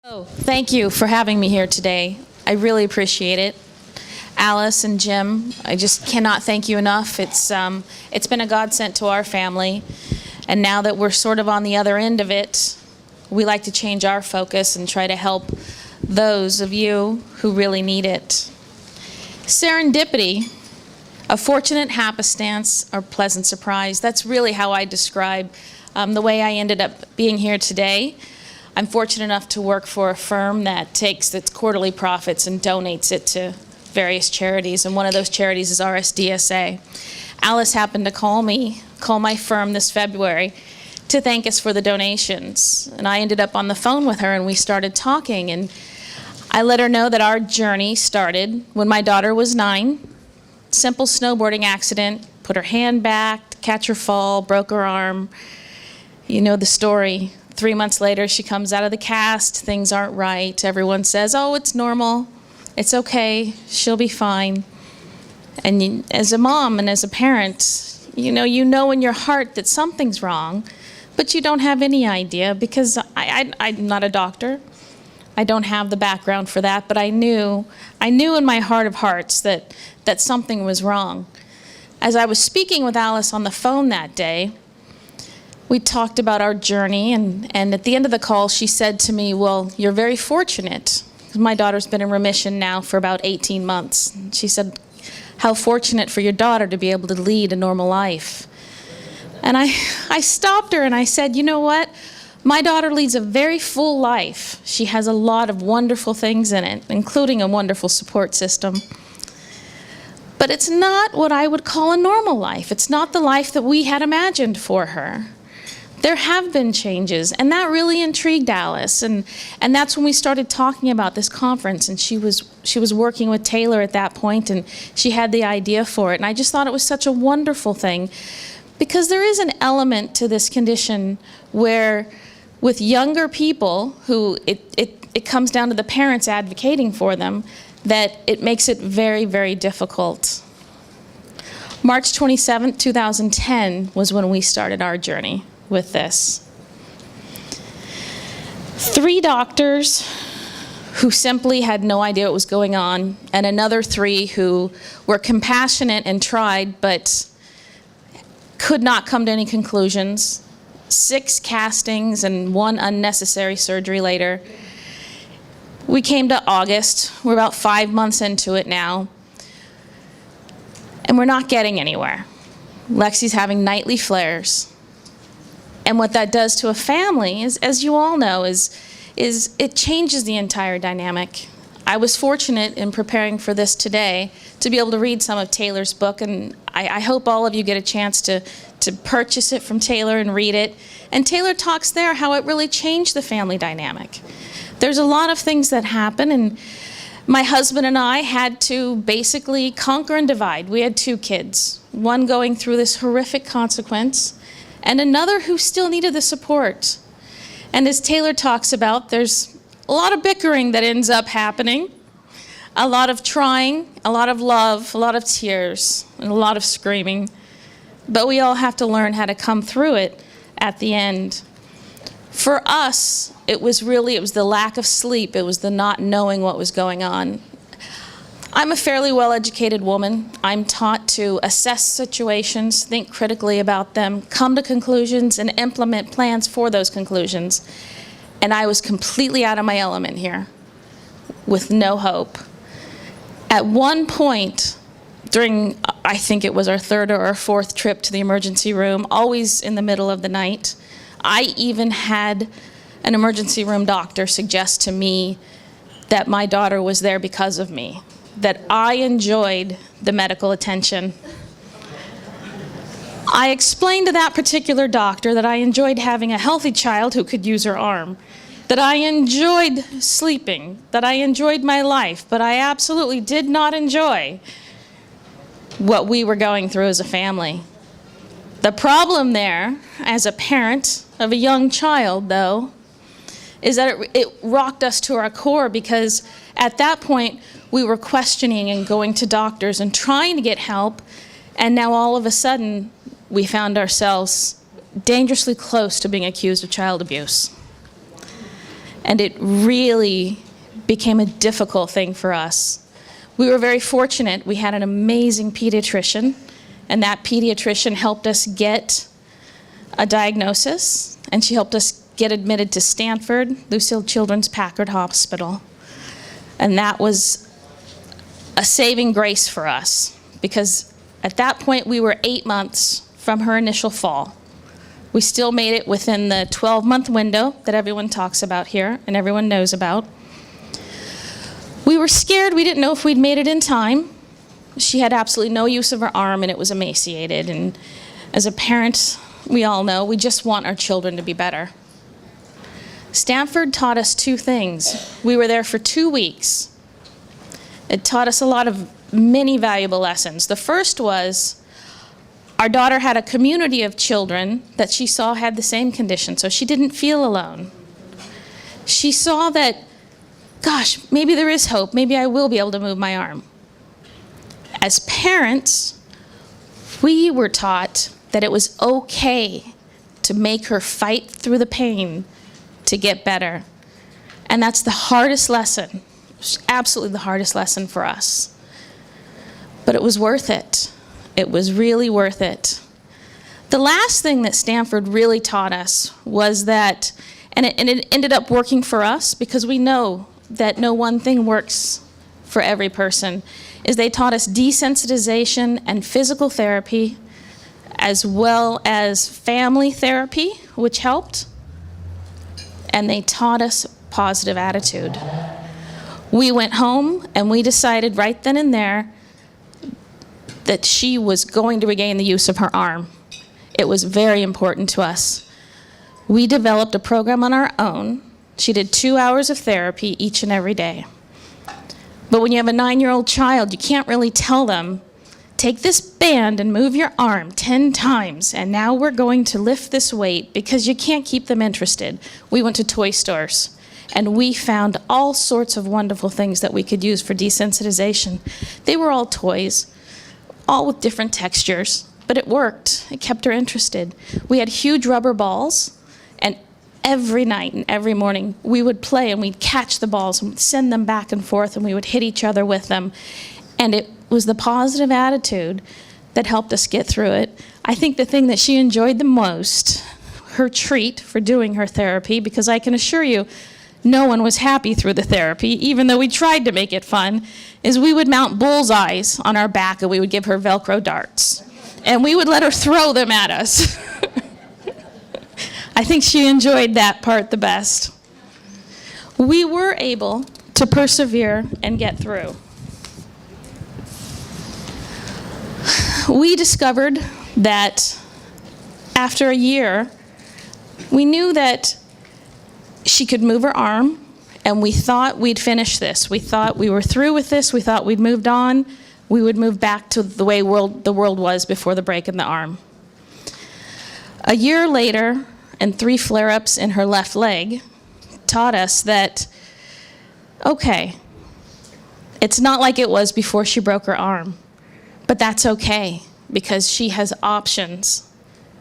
Oh, thank you for having me here today. I really appreciate it. Alice and Jim, I just cannot thank you enough. It's been a godsend to our family. And now that we're sort of on the other end of it, we like to change our focus and try to help those of you who really need it. Serendipity, a fortunate happenstance or pleasant surprise, that's really how I describe the way I ended up being here today. I'm fortunate enough to work for a firm that takes its quarterly profits and donates it to various charities, and one of those charities is RSDSA. Alice happened to call my firm this February to thank us for the donations, and I ended up on the phone with her and we started talking, and I let her know that our journey started when my daughter was 9. Simple snowboarding accident, put her hand back to catch her fall, broke her arm. You know the story. 3 months later, she comes out of the cast, things aren't right. Everyone says, oh, it's normal, it's okay, she'll be fine. And as a mom and as a parent, you know in your heart that something's wrong, but you don't have any idea because I'm not a doctor. I don't have the background for that, but I knew in my heart of hearts that something was wrong. As I was speaking with Alice on the phone that day, we talked about our journey, and at the end of the call, she said to me, well, you're very fortunate. My daughter's been in remission now for about 18 months. She said, how fortunate for your daughter to be able to lead a normal life. And I stopped her and I said, you know what? My daughter leads a very full life. She has a lot of wonderful things in it, including a wonderful support system. But it's not what I would call a normal life. It's not the life that we had imagined for her. There have been changes, and that really intrigued Alice, and that's when we started talking about this conference, and she was working with Taylor at that point, and she had the idea for it, and I just thought it was such a wonderful thing, because there is an element to this condition where with younger people who it comes down to the parents advocating for them, that it makes it very, very difficult. March 27th, 2010 was when we started our journey with this. 3 doctors who simply had no idea what was going on, and another 3 who were compassionate and tried but could not come to any conclusions. 6 castings and 1 unnecessary surgery later. We came to August. We're about 5 months into it now, and we're not getting anywhere. Lexi's having nightly flares. And what that does to a family is, as you all know, is it changes the entire dynamic. I was fortunate in preparing for this today to be able to read some of Taylor's book, and I hope all of you get a chance to purchase it from Taylor and read it. And Taylor talks there how it really changed the family dynamic. There's a lot of things that happen, and my husband and I had to basically conquer and divide. We had 2 kids, one going through this horrific consequence, and another who still needed the support. And as Taylor talks about, there's a lot of bickering that ends up happening, a lot of trying, a lot of love, a lot of tears, and a lot of screaming. But we all have to learn how to come through it at the end. For us, it was the lack of sleep. It was the not knowing what was going on. I'm a fairly well-educated woman. I'm taught to assess situations, think critically about them, come to conclusions, and implement plans for those conclusions. And I was completely out of my element here, with no hope. At one point, during, I think it was our 3rd or our 4th trip to the emergency room, always in the middle of the night, I even had an emergency room doctor suggest to me that my daughter was there because of me, that I enjoyed the medical attention. I explained to that particular doctor that I enjoyed having a healthy child who could use her arm, that I enjoyed sleeping, that I enjoyed my life, but I absolutely did not enjoy what we were going through as a family. The problem there, as a parent of a young child, though, is that it rocked us to our core, because at that point, we were questioning and going to doctors and trying to get help, and now all of a sudden, we found ourselves dangerously close to being accused of child abuse. And it really became a difficult thing for us. We were very fortunate. We had an amazing pediatrician, and that pediatrician helped us get a diagnosis, and she helped us get admitted to Stanford, Lucile Children's Packard Hospital. And that was a saving grace for us, because at that point we were 8 months from her initial fall. We still made it within the 12-month window that everyone talks about here and everyone knows about. We were scared. We didn't know if we'd made it in time. She had absolutely no use of her arm, and it was emaciated. And as a parent, we all know we just want our children to be better. Stanford taught us 2 things. We were there for 2 weeks. It taught us a lot of many valuable lessons. The first was our daughter had a community of children that she saw had the same condition, so she didn't feel alone. She saw that, gosh, maybe there is hope. Maybe I will be able to move my arm. As parents, we were taught that it was okay to make her fight through the pain to get better. And that's the hardest lesson, absolutely the hardest lesson for us. But it was worth it. It was really worth it. The last thing that Stanford really taught us was that, and it ended up working for us because we know that no one thing works for every person, is they taught us desensitization and physical therapy, as well as family therapy, which helped, and they taught us positive attitude. We went home and we decided right then and there that she was going to regain the use of her arm. It was very important to us. We developed a program on our own. She did 2 hours of therapy each and every day. But when you have a 9-year-old child, you can't really tell them, take this band and move your arm 10 times, and now we're going to lift this weight, because you can't keep them interested. We went to toy stores, and we found all sorts of wonderful things that we could use for desensitization. They were all toys, all with different textures, but it worked. It kept her interested. We had huge rubber balls, and every night and every morning we would play, and we'd catch the balls and send them back and forth, and we would hit each other with them. And it was the positive attitude that helped us get through it. I think the thing that she enjoyed the most, her treat for doing her therapy, because I can assure you no one was happy through the therapy, even though we tried to make it fun, is we would mount bullseyes on our back and we would give her Velcro darts. And we would let her throw them at us. I think she enjoyed that part the best. We were able to persevere and get through. We discovered that after a year, we knew that she could move her arm, and we thought we'd finish this. We thought we were through with this. We thought we'd moved on. We would move back to the way the world was before the break in the arm. A year later, and 3 flare-ups in her left leg taught us that, okay, it's not like it was before she broke her arm, but that's okay, because she has options.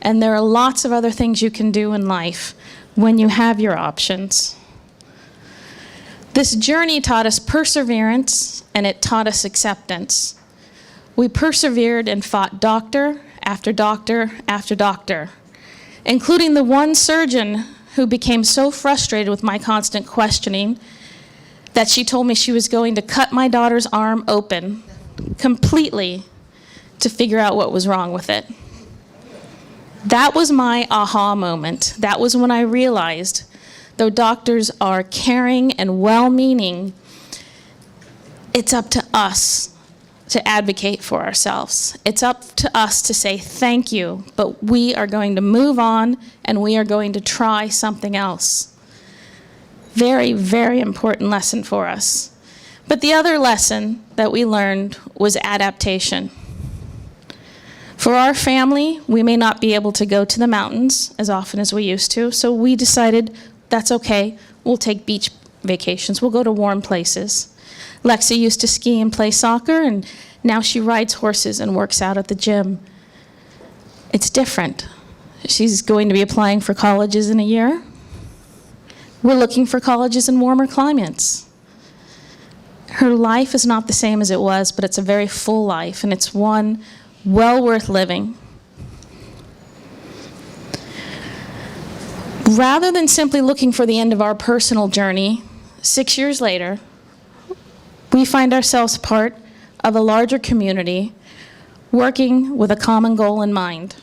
And there are lots of other things you can do in life when you have your options. This journey taught us perseverance, and it taught us acceptance. We persevered and fought doctor after doctor after doctor, including the one surgeon who became so frustrated with my constant questioning that she told me she was going to cut my daughter's arm open completely to figure out what was wrong with it. That was my aha moment. That was when I realized, though doctors are caring and well-meaning, it's up to us to advocate for ourselves. It's up to us to say thank you, but we are going to move on and we are going to try something else. Very, very important lesson for us. But the other lesson that we learned was adaptation. For our family, we may not be able to go to the mountains as often as we used to, so we decided that's okay. We'll take beach vacations. We'll go to warm places. Lexi used to ski and play soccer, and now she rides horses and works out at the gym. It's different. She's going to be applying for colleges in a year. We're looking for colleges in warmer climates. Her life is not the same as it was, but it's a very full life, and it's one well worth living. Rather than simply looking for the end of our personal journey, 6 years later, we find ourselves part of a larger community working with a common goal in mind,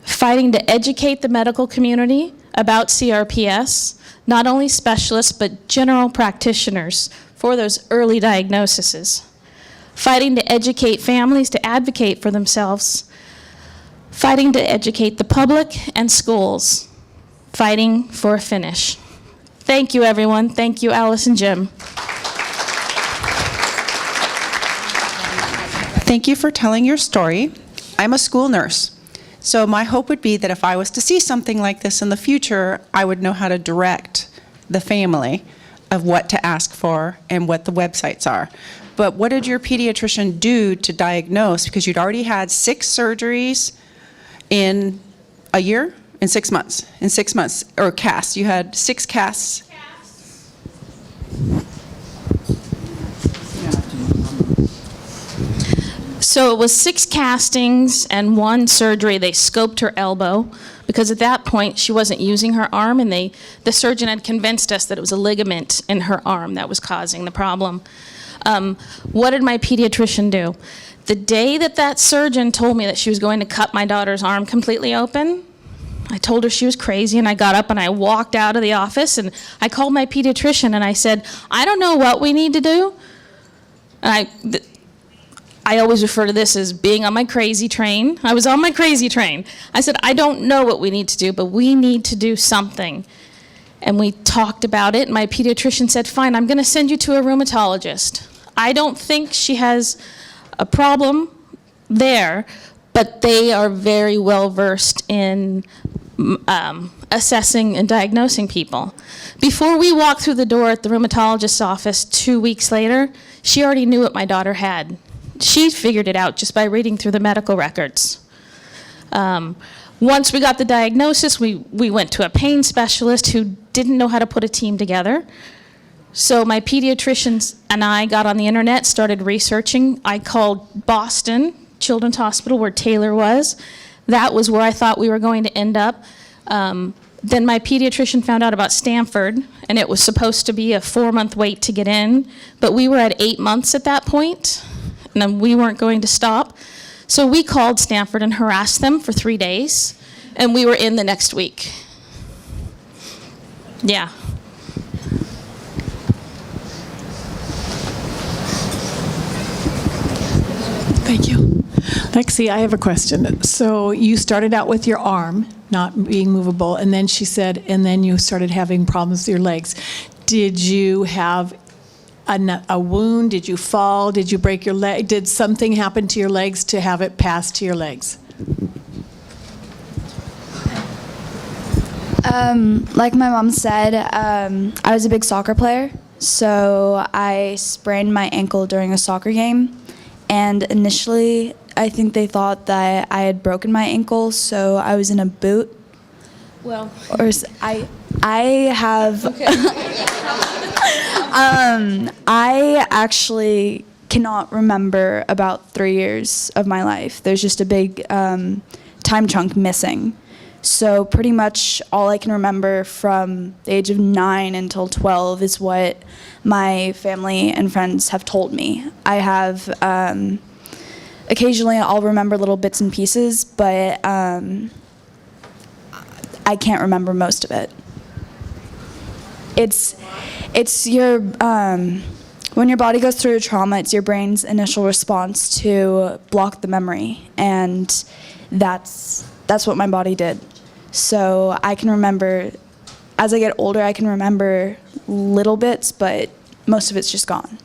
fighting to educate the medical community about CRPS, not only specialists, but general practitioners for those early diagnoses, fighting to educate families to advocate for themselves, fighting to educate the public and schools, fighting for a finish. Thank you, everyone. Thank you, Alice and Jim. Thank you for telling your story. I'm a school nurse, so my hope would be that if I was to see something like this in the future, I would know how to direct the family of what to ask for and what the websites are. But what did your pediatrician do to diagnose? Because you'd already had 6 surgeries in a year? In 6 months. In 6 months, or casts. You had 6 casts. So it was 6 castings and 1 surgery. They scoped her elbow because at that point she wasn't using her arm, and the surgeon had convinced us that it was a ligament in her arm that was causing the problem. What did my pediatrician do? The day that surgeon told me that she was going to cut my daughter's arm completely open, I told her she was crazy, and I got up and I walked out of the office, and I called my pediatrician and I said, I don't know what we need to do. And I always refer to this as being on my crazy train. I was on my crazy train. I said, I don't know what we need to do, but we need to do something. And we talked about it, and my pediatrician said, fine, I'm gonna send you to a rheumatologist. I don't think she has a problem there, but they are very well versed in assessing and diagnosing people. Before we walked through the door at the rheumatologist's office 2 weeks later, she already knew what my daughter had. She figured it out just by reading through the medical records. Once we got the diagnosis, we went to a pain specialist who didn't know how to put a team together. So my pediatricians and I got on the internet, started researching. I called Boston Children's Hospital, where Taylor was. That was where I thought we were going to end up. Then my pediatrician found out about Stanford, and it was supposed to be a 4-month wait to get in, but we were at 8 months at that point, and then we weren't going to stop. So we called Stanford and harassed them for 3 days, and we were in the next week. Yeah. Thank you. Lexi, I have a question. So you started out with your arm not being movable, and then she said, and then you started having problems with your legs. Did you have a wound? Did you fall? Did you break your leg? Did something happen to your legs to have it pass to your legs? Like my mom said, I was a big soccer player, so I sprained my ankle during a soccer game, and initially I think they thought that I had broken my ankle, so I was in a boot. Well, or I have. Okay. I actually cannot remember about 3 years of my life. There's just a big time chunk missing. So pretty much all I can remember from the age of 9 until 12 is what my family and friends have told me. I have, occasionally I'll remember little bits and pieces, but I can't remember most of it. It's your, when your body goes through a trauma, it's your brain's initial response to block the memory, and that's what my body did. So I can remember, as I get older, I can remember little bits, but most of it's just gone.